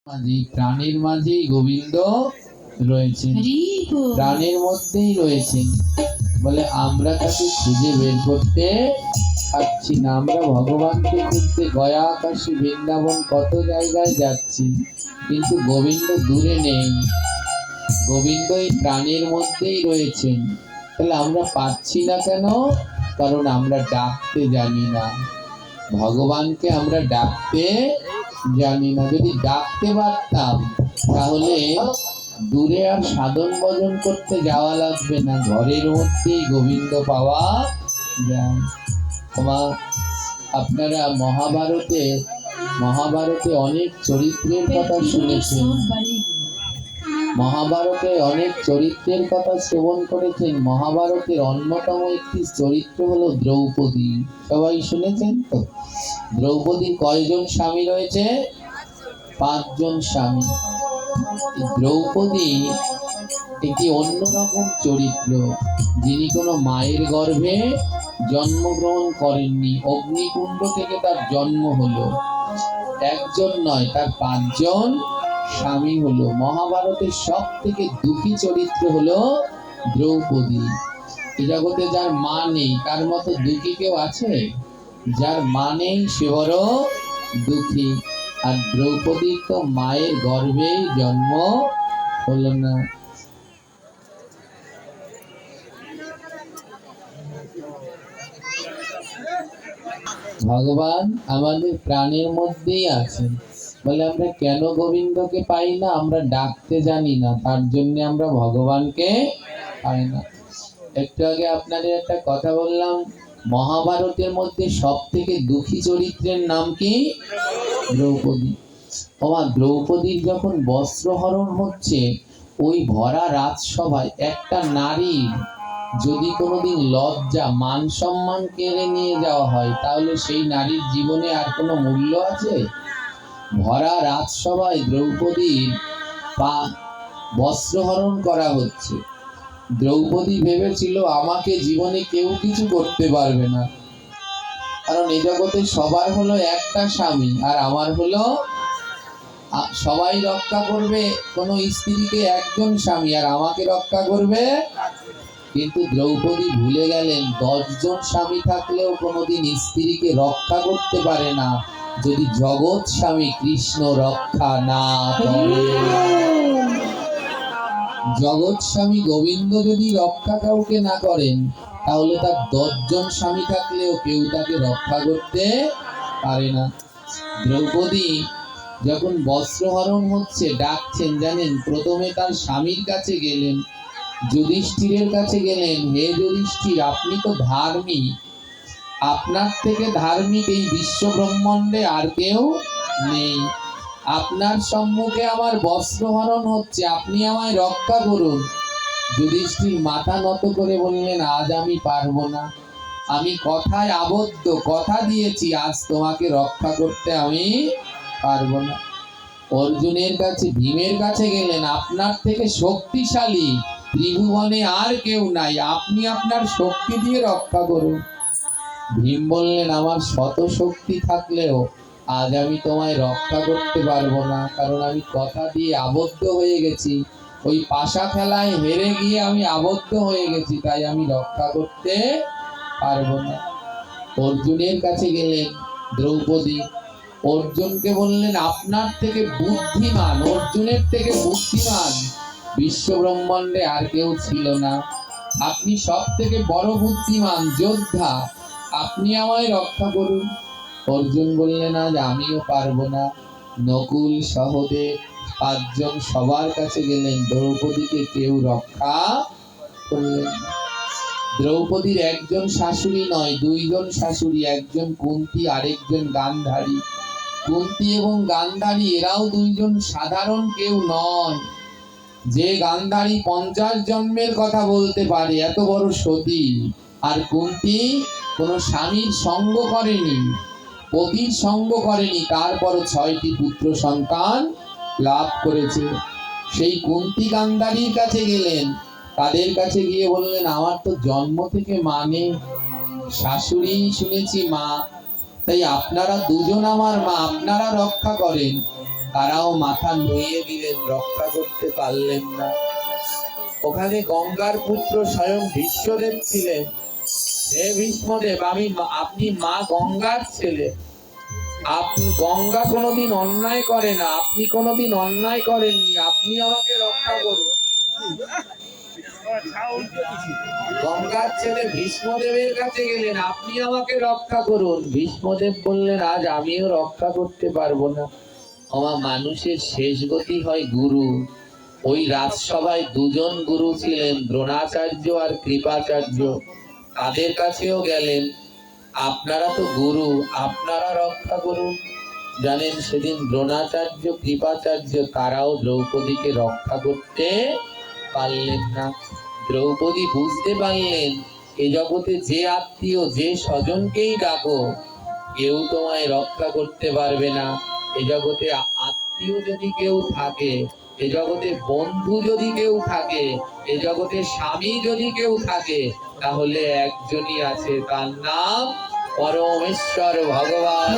মাঝে প্রাণের মাঝেই গোবিন্দ রয়েছেন, প্রাণের মধ্যেই রয়েছেন বলে আমরা তাকে খুঁজে বের করতে পারছি না। আমরা ভগবানকে খুঁজতে গয়া আকাশে বৃন্দাবন কত জায়গায় যাচ্ছি, কিন্তু গোবিন্দ দূরে নেই, গোবিন্দ এই প্রাণের মধ্যেই রয়েছেন। তাহলে আমরা পাচ্ছি না কেন? কারণ আমরা ডাকতে জানি না ভগবানকে, আমরা ডাকতে জানি না। যদি ডাকতে পারতাম তাহলে দূরে আর সাধন ভজন করতে যাওয়া লাগবে না, ঘরের মধ্যেই গোবিন্দ পাওয়া যায়। আপনারা মহাভারতে অনেক চরিত্রের কথা শুনেছেন, মহাভারতে অনেক চরিত্রের কথা শ্রবণ করেছেন। মহাভারতের অন্যতম একটি চরিত্র হলো দ্রৌপদী। সবাই শুনেছেন তো? দ্রৌপদীর কয়জন স্বামী রয়েছে? 5 জন স্বামী। দ্রৌপদী একটি অন্যরকম চরিত্র, যিনি কোনো মায়ের গর্ভে জন্মগ্রহণ করেননি, অগ্নিকুণ্ড থেকে তার জন্ম হলো। একজন নয়, তার 5 জন স্বামী হলো। মহাভারতের সব থেকে দুঃখী চরিত্র হলো দ্রৌপদী। এই জগতে যার মা নেই তার মতো দুঃখী কেউ আছে? যার মা নেই সে বড় দুঃখী। আর দ্রৌপদীর তো মায়ের গর্ভেই জন্ম হলো না। ভগবান আমাদের প্রাণের মধ্যেই আছেন বলে আমরা কেন গোবিন্দকে পাই না? আমরা ডাকতে জানি না, তার জন্য আমরা ভগবানকে পাই না। একটু আগে আপনাদের একটা কথা বললাম, মহাভারতের মধ্যে সব থেকে দুঃখী চরিত্রের নাম কি? দ্রৌপদী। দ্রৌপদীর যখন বস্ত্রহরণ হচ্ছে, ওই ভরা রাজসভায় একটা নারী যদি কোনোদিন লজ্জা মান সম্মান কেড়ে নিয়ে যাওয়া হয়, তাহলে সেই নারীর জীবনে আর কোনো মূল্য আছে? ভরা রাজসভায় দ্রৌপদীর বস্ত্রহরণ করা হচ্ছে। দ্রৌপদী ভেবেছিল আমাকে জীবনে কেউ কিছু করতে পারবে না, কারণ এই জগতে সবার হলো একটা স্বামী, আর আমার হলো সবাই রক্ষা করবে কোনো স্ত্রীকে একজন স্বামী, আর আমাকে রক্ষা করবে। কিন্তু দ্রৌপদী ভুলে গেলেন 10 জন স্বামী থাকলেও কোনোদিন স্ত্রীকে রক্ষা করতে পারে না যদি জগৎ স্বামী কৃষ্ণ রক্ষা না করে। জগৎ স্বামী গোবিন্দ যদি রক্ষা কাউকে না করেন, তাহলে তার 10 জন স্বামী থাকলেও কেউ তাকে রক্ষা করতে পারে না। দ্রৌপদী যখন বস্ত্রহরণ হচ্ছে, ডাকছেন জানেন, প্রথমে তার স্বামীর কাছে গেলেন, যুধিষ্ঠিরের কাছে গেলেন। হে যুধিষ্ঠির, আপনি তো ধার্মিক, আপনার থেকে ধার্মিক এই বিশ্ব ব্রহ্মাণ্ডে আর কেউ নেই। আপনার সম্মুখে আমার বস্ত্রহরণ হচ্ছে, আপনি আমায় রক্ষা করুন। যুধিষ্ঠির মাথা নত করে বললেন, আজ আমি পারবো না, আমি কথায় আবদ্ধ, কথা দিয়েছি আজ তোমাকে রক্ষা করতে আমি পারবো না। অর্জুনের কাছে, ভীমের কাছে গেলেন, আপনার থেকে শক্তিশালী ত্রিভুবনে আর কেউ নাই, আপনি আপনার শক্তি দিয়ে রক্ষা করুন। ভীম বললেন, আমার শত শক্তি থাকলেও আজ আমি তোমায় রক্ষা করতে পারবো না, কারণ আমি কথা দিয়ে আবদ্ধ হয়ে গেছি, ওই পাশা খেলায় হেরে গিয়ে আমি আবদ্ধ হয়ে গেছি, তাই আমি রক্ষা করতে পারবো না। অর্জুনের কাছে গেলেন দ্রৌপদী, অর্জুনকে বললেন, আপনার থেকে বুদ্ধিমান, অর্জুনের থেকে বুদ্ধিমান বিশ্ব ব্রহ্মাণ্ডে আর কেউ ছিল না, আপনি সব থেকে বড় বুদ্ধিমান যোদ্ধা, আপনি আমায় রক্ষা করুন। অর্জুন বললেন, আজ আমিও পারবো না। নকুল সহদেব 5 জন সবার কাছে গেলেন, দ্রৌপদীকে কেউ রক্ষা করলেন না। দ্রৌপদীর একজন শাশুড়ি নয়, 2 জন শাশুড়ি, একজন কুন্তী আরেকজন গান্ধারী। কুন্তী এবং গান্ধারী এরাও 2 জন সাধারণ কেউ নয়। যে গান্ধারী 50 জন্মের কথা বলতে পারে, এত বড় সতী, আর কুন্তী কোনো স্বামীর সঙ্গ করেনি, পতির সঙ্গ করেনি, তারপর 6টি পুত্র সন্তান লাভ করেছে। সেই কুন্তী গান্ধারীর কাছে গেলেন, তাদের কাছে গিয়ে বললেন, আমার তো জন্ম থেকে মা নেই, শাশুড়ি শুনেছি মা, তাই আপনারা 2 জন আমার মা, আপনারা রক্ষা করেন। তারাও মাথা নুইয়ে দিলেন, রক্ষা করতে পারলেন না। ওখানে গঙ্গার পুত্র স্বয়ং ভীষ্মদেব ছিলেন। হে ভীষ্মদেব, আপনি মা গঙ্গার ছেলে, আপনি গঙ্গা কোনোদিন অন্যায় করে না, আপনি কোনোদিন অন্যায় করেননি, আপনি আমাকে রক্ষা করুন। গঙ্গার ছেলে ভীষ্মদেবের কাছে গেলেন, আপনি আমাকে রক্ষা করুন। ভীষ্মদেব বললেন, আজ আমিও রক্ষা করতে পারবো না। আমার মানুষের শেষ গতি হয় গুরু। ওই রাজসভায় দুজন গুরু ছিলেন, দ্রোণাচার্য আর কৃপাচার্য। তাদের কাছেও গেলেন, আপনারা তো গুরু, আপনারা রক্ষা করুন। জানেন, সেদিন দ্রোণাচার্য কৃপাচার্য তারাও দ্রৌপদীকে রক্ষা করতে পারলেন না। দ্রৌপদী বুঝতে পারলেন, এ জগতে যে আত্মীয়, যে স্বজনকেই ডাকো, কেউ তোমায় রক্ষা করতে পারবে না। এ জগতে আত্মীয় যদি কেউ থাকে, এ জগতে বন্ধু যদি কেউ থাকে, এ জগতে স্বামী যদি কেউ থাকে, তাহলে একজনই আছে, তার নাম পরমেশ্বর ভগবান।